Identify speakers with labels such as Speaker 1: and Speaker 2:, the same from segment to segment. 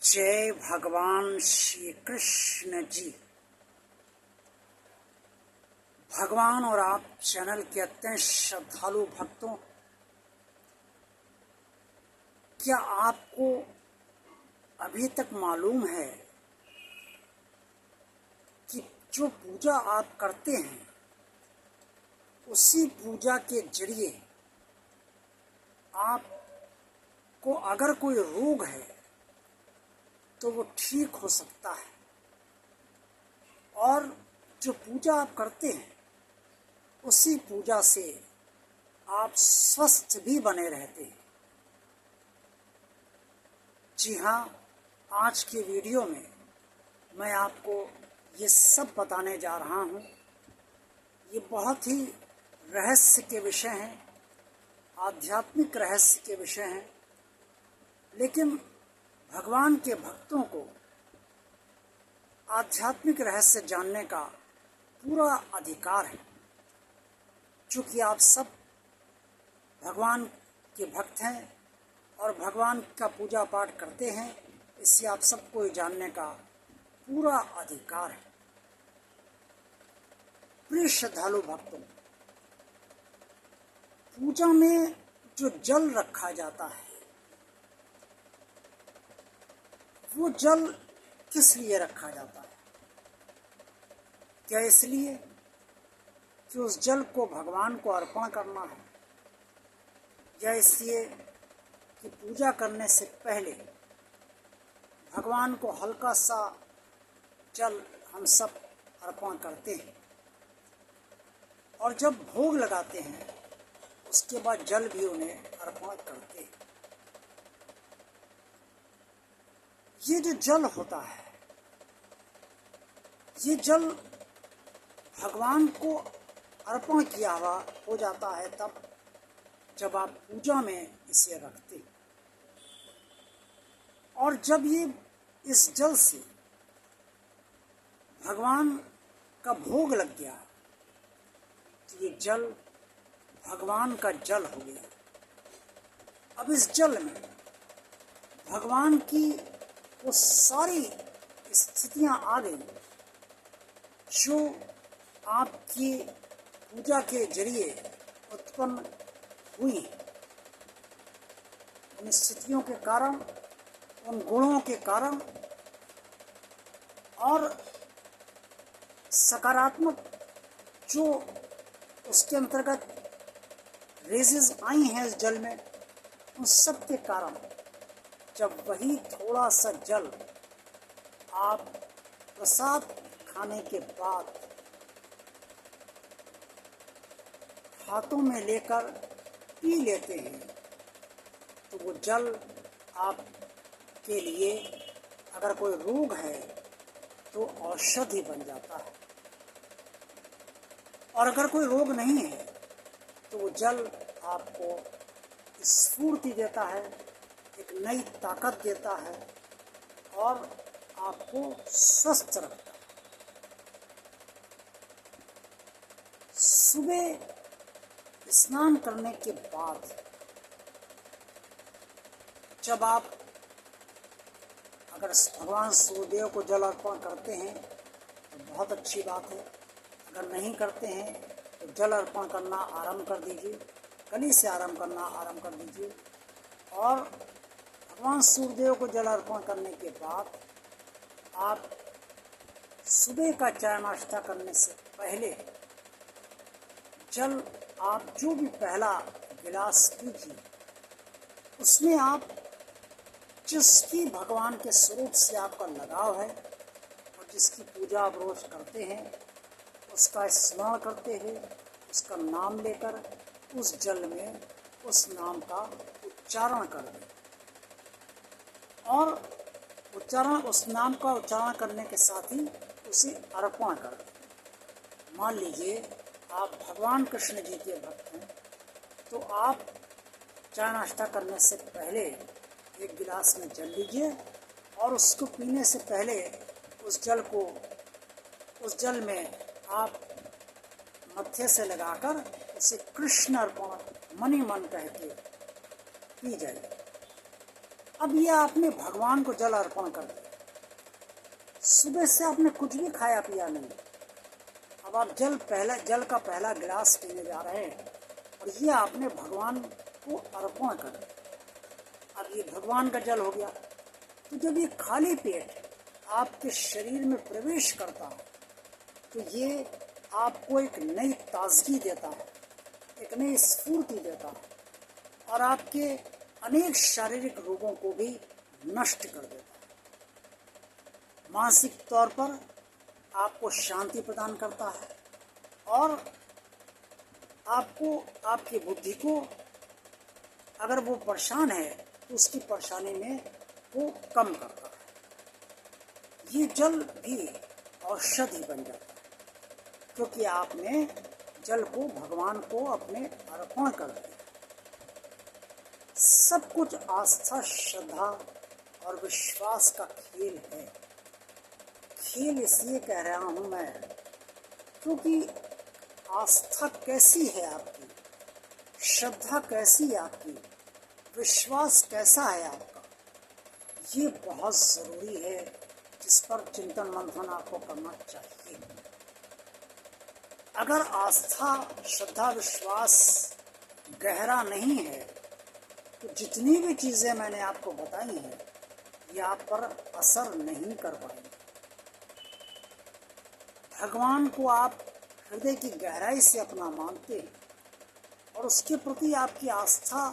Speaker 1: जय भगवान श्री कृष्ण जी। भगवान और आप चैनल के अत्यंत श्रद्धालु भक्तों, क्या आपको अभी तक मालूम है कि जो पूजा आप करते हैं उसी पूजा के जरिए आपको अगर कोई रोग है तो वो ठीक हो सकता है, और जो पूजा आप करते हैं उसी पूजा से आप स्वस्थ भी बने रहते हैं। जी हाँ, आज के वीडियो में मैं आपको ये सब बताने जा रहा हूँ। ये बहुत ही रहस्य के विषय हैं, आध्यात्मिक रहस्य के विषय हैं, लेकिन भगवान के भक्तों को आध्यात्मिक रहस्य जानने का पूरा अधिकार है। चूँकि आप सब भगवान के भक्त हैं और भगवान का पूजा पाठ करते हैं, इससे आप सबको ये जानने का पूरा अधिकार है। प्रिय श्रद्धालु भक्तों, पूजा में जो जल रखा जाता है वो जल किस लिए रखा जाता है? क्या इसलिए कि उस जल को भगवान को अर्पण करना है, या इसलिए कि पूजा करने से पहले भगवान को हल्का सा जल हम सब अर्पण करते हैं और जब भोग लगाते हैं उसके बाद जल भी उन्हें अर्पण करते हैं? ये जो जल होता है, ये जल भगवान को अर्पण किया हुआ हो जाता है तब जब आप पूजा में इसे रखते हैं। और जब ये इस जल से भगवान का भोग लग गया तो ये जल भगवान का जल हो गया। अब इस जल में भगवान की वो सारी स्थितियां आ गई जो आपकी पूजा के जरिए उत्पन्न हुई। उन स्थितियों के कारण, उन गुणों के कारण और सकारात्मक जो उसके अंतर्गत रेजेस आई हैं इस जल में, उन सब के कारण जब वही थोड़ा सा जल आप प्रसाद खाने के बाद हाथों में लेकर पी लेते हैं तो वो जल आपके लिए अगर कोई रोग है तो औषधि बन जाता है, और अगर कोई रोग नहीं है तो वो जल आपको स्फूर्ति देता है, एक नई ताकत देता है और आपको स्वस्थ रखता है। सुबह स्नान करने के बाद जब आप अगर भगवान सूर्यदेव को जल अर्पण करते हैं तो बहुत अच्छी बात है। अगर नहीं करते हैं तो जल अर्पण करना आरंभ कर दीजिए, कल से आरंभ करना आरंभ कर दीजिए। और भगवान सूर्यदेव को जल अर्पण करने के बाद आप सुबह का चाय नाश्ता करने से पहले जल आप जो भी पहला गिलास पीजिए उसमें आप जिसकी भगवान के स्वरूप से आपका लगाव है और जिसकी पूजा आप रोज करते हैं उसका स्मरण करते हुए, उसका नाम लेकर उस जल में उस नाम का उच्चारण कर दें, और उस नाम का उच्चारण करने के साथ ही उसे अर्पण कर दें। मान लीजिए आप भगवान कृष्ण जी के भक्त हैं तो आप चाय नाश्ता करने से पहले एक गिलास में जल लीजिए और उसको पीने से पहले उस जल में आप मत्थे से लगाकर उसे कृष्ण अर्पण मन ही मन कह के पी जाइए। अब ये आपने भगवान को जल अर्पण कर दिया, सुबह से आपने कुछ भी खाया पिया नहीं, अब आप जल का पहला गिलास पीने जा रहे हैं और ये आपने भगवान को अर्पण कर दिया। अब ये भगवान का जल हो गया। तो जब ये खाली पेट आपके शरीर में प्रवेश करता है तो ये आपको एक नई ताजगी देता है, एक नई स्फूर्ति देता है और आपके अनेक शारीरिक रोगों को भी नष्ट कर देता है। मानसिक तौर पर आपको शांति प्रदान करता है और आपको, आपकी बुद्धि को, अगर वो परेशान है तो उसकी परेशानी में वो कम करता है। ये जल भी औषधि बन जाता है क्योंकि आपने जल को भगवान को अपने अर्पण कर दिया। सब कुछ आस्था, श्रद्धा और विश्वास का खेल है। खेल इसलिए कह रहा हूँ मैं क्योंकि आस्था कैसी है आपकी, श्रद्धा कैसी है आपकी, विश्वास कैसा है आपका, ये बहुत ज़रूरी है, जिस पर चिंतन मंथन आपको करना चाहिए। अगर आस्था, श्रद्धा, विश्वास गहरा नहीं है तो जितनी भी चीज़ें मैंने आपको बताई हैं ये आप पर असर नहीं कर पाएंगी। भगवान को आप हृदय की गहराई से अपना मानते हैं और उसके प्रति आपकी आस्था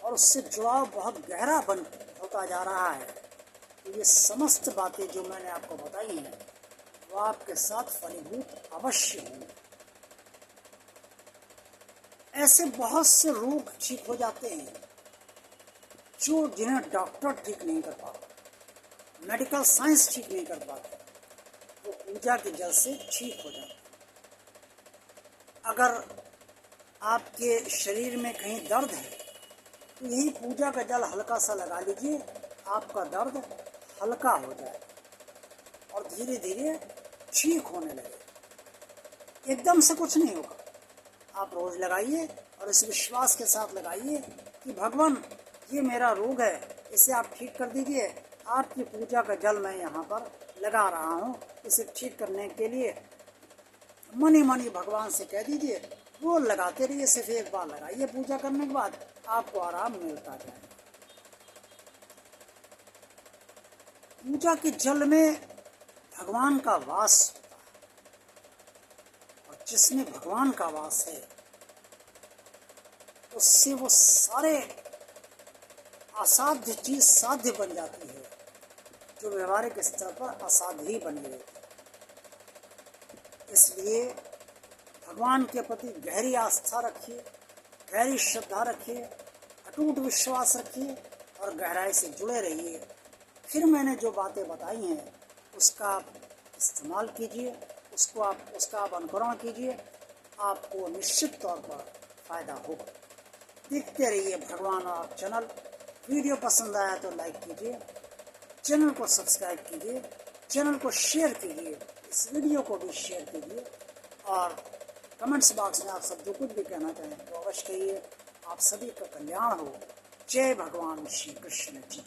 Speaker 1: और उससे जुड़ाव बहुत गहरा होता जा रहा है, तो ये समस्त बातें जो मैंने आपको बताई हैं वो आपके साथ फलीभूत अवश्य होंगे। ऐसे बहुत से रोग ठीक हो जाते हैं जिन्हें डॉक्टर ठीक नहीं कर पाता, मेडिकल साइंस ठीक नहीं कर पाता, वो पूजा के जल से ठीक हो जाता। अगर आपके शरीर में कहीं दर्द है तो यही पूजा का जल हल्का सा लगा लीजिए, आपका दर्द हल्का हो जाए और धीरे धीरे ठीक होने लगे। एकदम से कुछ नहीं होगा, आप रोज लगाइए और इस विश्वास के साथ लगाइए कि भगवान ये मेरा रोग है, इसे आप ठीक कर दीजिए। आपकी पूजा का जल मैं यहाँ पर लगा रहा हूँ, इसे ठीक करने के लिए मनी मनी भगवान से कह दीजिए, वो लगाते रहिए। सिर्फ एक बार लगाइए, पूजा करने के बाद आपको आराम मिलता जाएगा। पूजा के जल में भगवान का वास होता है और जिसमें भगवान का वास है उससे वो सारे असाध्य चीज साध्य बन जाती है, जो व्यवहारिक स्तर पर असाध्य ही बन गई। इसलिए भगवान के प्रति गहरी आस्था रखिए, गहरी श्रद्धा रखिए, अटूट विश्वास रखिए और गहराई से जुड़े रहिए। फिर मैंने जो बातें बताई हैं उसका आप इस्तेमाल कीजिए, उसका आप अनुकरण कीजिए, आपको निश्चित तौर पर फायदा होगा। देखते रहिए भगवान और आप चैनल। वीडियो पसंद आया तो लाइक कीजिए, चैनल को सब्सक्राइब कीजिए, चैनल को शेयर कीजिए, इस वीडियो को भी शेयर कीजिए और कमेंट्स बॉक्स में आप सब जो कुछ भी कहना चाहें तो अवश्य कहिए। आप सभी का कल्याण हो। जय भगवान श्री कृष्ण जी।